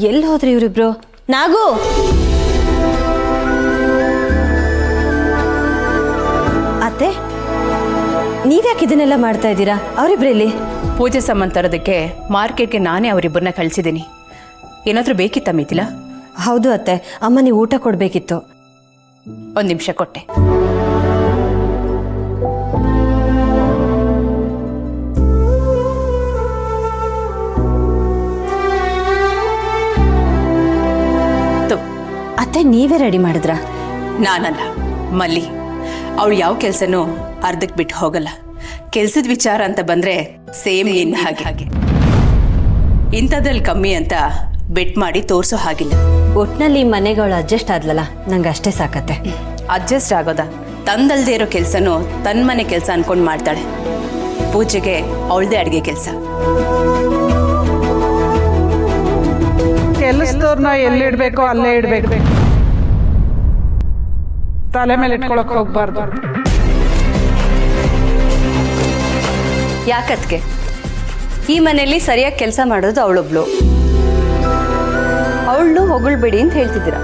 ಎಲ್ಲಿ ಹೋದ್ರಿ ಇವರಿಬ್ರು? ನಾಗು, ಅತ್ತೆ ನೀವ್ಯಾಕೆ ಇದನ್ನೆಲ್ಲ ಮಾಡ್ತಾ ಇದ್ದೀರಾ? ಅವರಿಬ್ರಲ್ಲಿ ಪೂಜೆ ಸಾಮಾನು ತರೋದಕ್ಕೆ ಮಾರ್ಕೆಟ್ಗೆ ನಾನೇ ಅವರಿಬ್ಬರನ್ನ ಕಳಿಸಿದ್ದೀನಿ. ಏನಾದರೂ ಬೇಕಿತ್ತ ಮಿಥಿಲಾ? ಹೌದು ಅತ್ತೆ, ಅಮ್ಮ ನೀವು ಊಟ ಕೊಡಬೇಕಿತ್ತು. ಒಂದು ನಿಮಿಷ ಕೊಟ್ಟೆ. ಅತ್ತೆ ನೀವೇ ರೆಡಿ ಮಾಡಿದ್ರ? ನಾನಲ್ಲ, ಮಲ್ಲಿ. ಅವಳು ಯಾವ ಕೆಲಸನೂ ಅರ್ಧಕ್ಕೆ ಬಿಟ್ಟು ಹೋಗಲ್ಲ. ಕೆಲ್ಸದ ವಿಚಾರ ಅಂತ ಬಂದ್ರೆ ಸೇಮ್ ನಿನ್ನ ಹಾಗೆ ಇಂಥದ್ರಲ್ಲಿ ಕಮ್ಮಿ ಅಂತ ಬೆಟ್ ಮಾಡಿ ತೋರಿಸೋ ಹಾಗಿಲ್ಲ. ಒಟ್ನಲ್ಲಿ ಮನೆಗಳು ಅಡ್ಜಸ್ಟ್ ಆದ್ಲಲ್ಲ, ನಂಗೆ ಅಷ್ಟೇ ಸಾಕತ್ತೆ. ಅಡ್ಜಸ್ಟ್ ಆಗೋದ? ತಂದಲ್ದೇ ಇರೋ ಕೆಲಸನೂ ತನ್ನ ಮನೆ ಕೆಲಸ ಅನ್ಕೊಂಡು ಮಾಡ್ತಾಳೆ. ಪೂಜೆಗೆ ಅವಳದೇ ಅಡುಗೆ ಕೆಲಸ. ಕೆಲಸದವ್ರನ್ನ ಎಲ್ಲಿಡ್ಬೇಕೋ ಅಲ್ಲೇ ಇಡ್ಬೇಕು, ತಲೆ ಮೇಲೆ ಇಟ್ಕೊಳಕ್ ಹೋಗ್ಬಾರ್ದು. ಯಾಕತ್ಗೆ ಈ ಮನೆಯಲ್ಲಿ ಸರಿಯಾಗಿ ಕೆಲಸ ಮಾಡೋದು ಅವಳೊಬ್ಳು. ಅವಳು ಹೊಗಳ್ಬೇಡಿ ಅಂತ ಹೇಳ್ತಿದ್ದೀರಾ?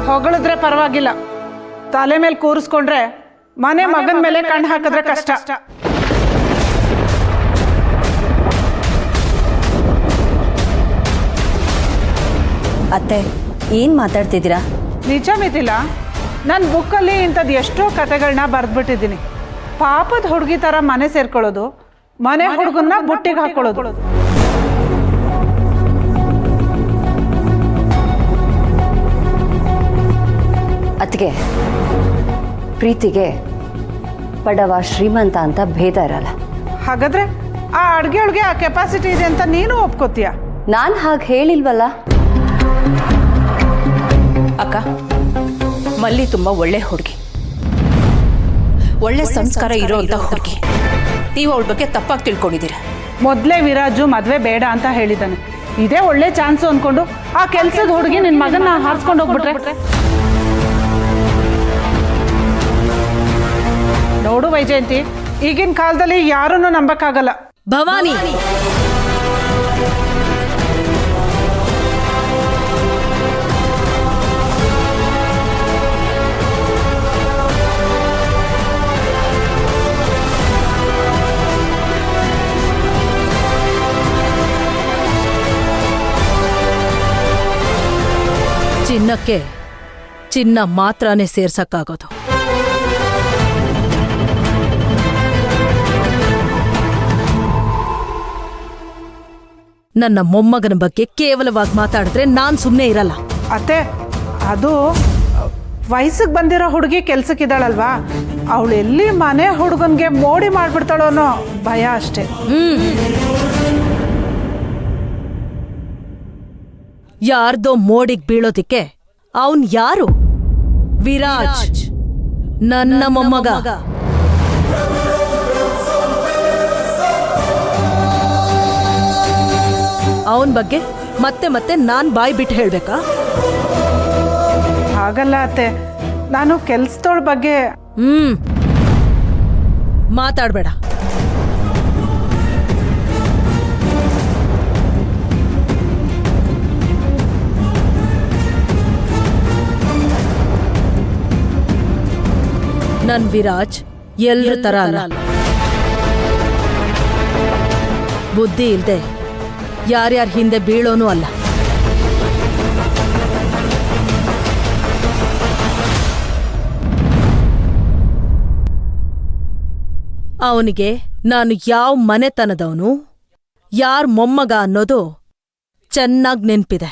ಹೊಗಳಿದ್ರೆ ಪರವಾಗಿಲ್ಲ, ತಲೆ ಮೇಲೆ ಕೂರಿಸ್ಕೊಂಡ್ರೆ ಮನೆ ಮಗನ ಮೇಲೆ ಕಣ್ಣು ಹಾಕಿದ್ರೆ ಕಷ್ಟ. ಅತ್ತೆ ಏನ್ ಮಾತಾಡ್ತಿದ್ದೀರಾ? ನಿಜ ಮಿಥಿಲಾ, ನನ್ನ ಬುಕ್ಕಲ್ಲಿ ಇಂಥದ್ದು ಎಷ್ಟೋ ಕತೆಗಳನ್ನ ಬರೆದ್ಬಿಟ್ಟಿದ್ದೀನಿ. ಪಾಪದ ಹುಡುಗಿ ಥರ ಮನೆ ಸೇರ್ಕೊಳ್ಳೋದು, ಮನೆ ಹುಡುಗನ್ನ ಬುಟ್ಟಿಗೆ ಹಾಕೊಳ್ಳೋದು. ಅತ್ತಿಗೆ ಪ್ರೀತಿಗೆ ಬಡವ ಶ್ರೀಮಂತ ಅಂತ ಭೇದ ಇರಲ್ಲ. ಹಾಗಾದ್ರೆ ಆ ಅಡುಗೆ ಒಳಗೆ ಆ ಕೆಪಾಸಿಟಿ ಇದೆ ಅಂತ ನೀನು ಒಪ್ಕೋತೀಯ? ನಾನು ಹಾಗೆ ಹೇಳಿಲ್ವಲ್ಲ. ಅಕ್ಕ, ಮಲ್ಲಿ ತುಂಬಾ ಒಳ್ಳೆ ಹುಡುಗಿ, ಒಳ್ಳೆ ಸಂಸ್ಕಾರ ಇರೋಂಥ ಹುಡುಗಿ. ನೀವು ಅವಳ ಬಗ್ಗೆ ತಪ್ಪಾಗಿ ತಿಳ್ಕೊಂಡಿದ್ದೀರಾ. ಮೊದಲೇ ವಿರಾಜು ಮದುವೆ ಬೇಡ ಅಂತ ಹೇಳಿದ್ದಾನೆ. ಇದೇ ಒಳ್ಳೆ ಚಾನ್ಸು ಅಂದ್ಕೊಂಡು ಆ ಕೆಲಸದ ಹುಡುಗಿ ನಿನ್ನ ಮಗನ ಹಾರಿಸ್ಕೊಂಡು ಹೋಗ್ಬಿಟ್ರೆ? ನೋಡು ವೈಜಯಂತಿ, ಈಗಿನ ಕಾಲದಲ್ಲಿ ಯಾರನ್ನು ನಂಬಕ್ಕಾಗಲ್ಲ. ಭವಾನಿ, ಚಿನ್ನಕ್ಕೆ ಚಿನ್ನ ಮಾತ್ರನೇ ಸೇರ್ಸಕ್ಕಾಗೋದು. ನನ್ನ ಮೊಮ್ಮಗನ ಬಗ್ಗೆ ಕೇವಲವಾಗಿ ಮಾತಾಡಿದ್ರೆ ನಾನ್ ಸುಮ್ಮನೆ ಇರಲ್ಲ. ಅತ್ತೆ, ಅದು ವಯಸ್ಸಿಗೆ ಬಂದಿರೋ ಹುಡುಗಿ ಕೆಲ್ಸಕ್ಕಿದ್ದಾಳಲ್ವಾ, ಅವಳು ಎಲ್ಲಿ ಮನೆ ಹುಡುಗನ್ಗೆ ಮೋಡಿ ಮಾಡ್ಬಿಡ್ತಾಳೋ ಅನ್ನೋ ಭಯ ಅಷ್ಟೇ. ಯಾರ್ದೋ ಮೋಡಿಗೆ ಬೀಳೋದಿಕ್ಕೆ ಅವನ್ ಯಾರು? ವಿರಾಜ್, ನನ್ನ ಮೊಮ್ಮಗ. ಅವನ್ ಬಗ್ಗೆ ಮತ್ತೆ ಮತ್ತೆ ನಾನ್ ಬಾಯ್ ಬಿಟ್ಟು ಹೇಳ್ಬೇಕಾ? ಹಾಗಲ್ಲ ಅತ್ತೆ, ನಾನು ಕೆಲ್ಸದೋಳ ಬಗ್ಗೆ ಮಾತಾಡ್ಬೇಡ. ನನ್ ವಿರಾಜ್ ಎಲ್ರ ತರ ಅಲ್ಲ. ಬುದ್ಧಿ ಇಲ್ದೆ ಯಾರ್ಯಾರ ಹಿಂದೆ ಬೀಳೋನು ಅಲ್ಲ. ಅವನಿಗೆ ನಾನು ಯಾವ ಮನೆತನದವನು, ಯಾರ್ ಮೊಮ್ಮಗ ಅನ್ನೋದು ಚೆನ್ನಾಗ್ ನೆನ್ಪಿದೆ.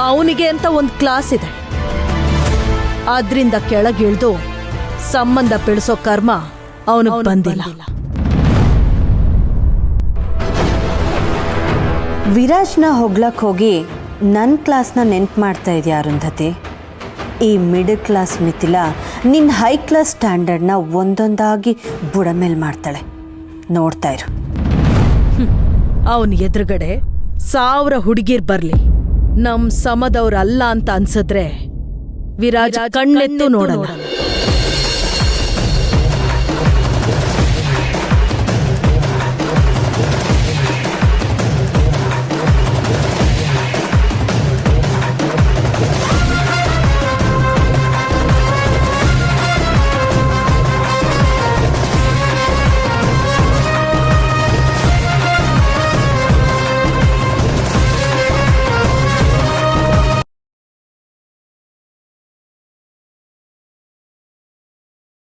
ಅವನಿಗೆ ಅಂತ ಒಂದ್ ಕ್ಲಾಸ್ ಇದೆ. ಆದ್ರಿಂದ ಕೆಳಗಿಳ್ದು ಸಂಬಂಧ ಬೆಳೆಸೋ ಕರ್ಮ ಅವನಿಗೆ ಬಂದಿಲ್ಲ. ವಿರಾಜ್ನ ಹೊಗ್ಲಕ್ ಹೋಗಿ ನನ್ನ ಕ್ಲಾಸ್ನ ನೆನ್ಪು ಮಾಡ್ತಾ ಇದೆಯಾ ಅರುಂಧತಿ? ಈ ಮಿಡಲ್ ಕ್ಲಾಸ್ ಮಿಥಿಲಾ ನಿನ್ನ ಹೈ ಕ್ಲಾಸ್ ಸ್ಟ್ಯಾಂಡರ್ಡ್ನ ಒಂದೊಂದಾಗಿ ಬುಡಮೇಲೆ ಮಾಡ್ತಾಳೆ. ನೋಡ್ತಾ ಇರು. ಅವನ ಎದುರುಗಡೆ 1000 ಹುಡುಗಿರ್ ಬರ್ಲಿ, ನಮ್ ಸಮದವ್ರಲ್ಲ ಅಂತ ಅನ್ಸಿದ್ರೆ ವಿರಾಜ್ ಕಣ್ಣೆತ್ತು ನೋಡಲ್ಲ.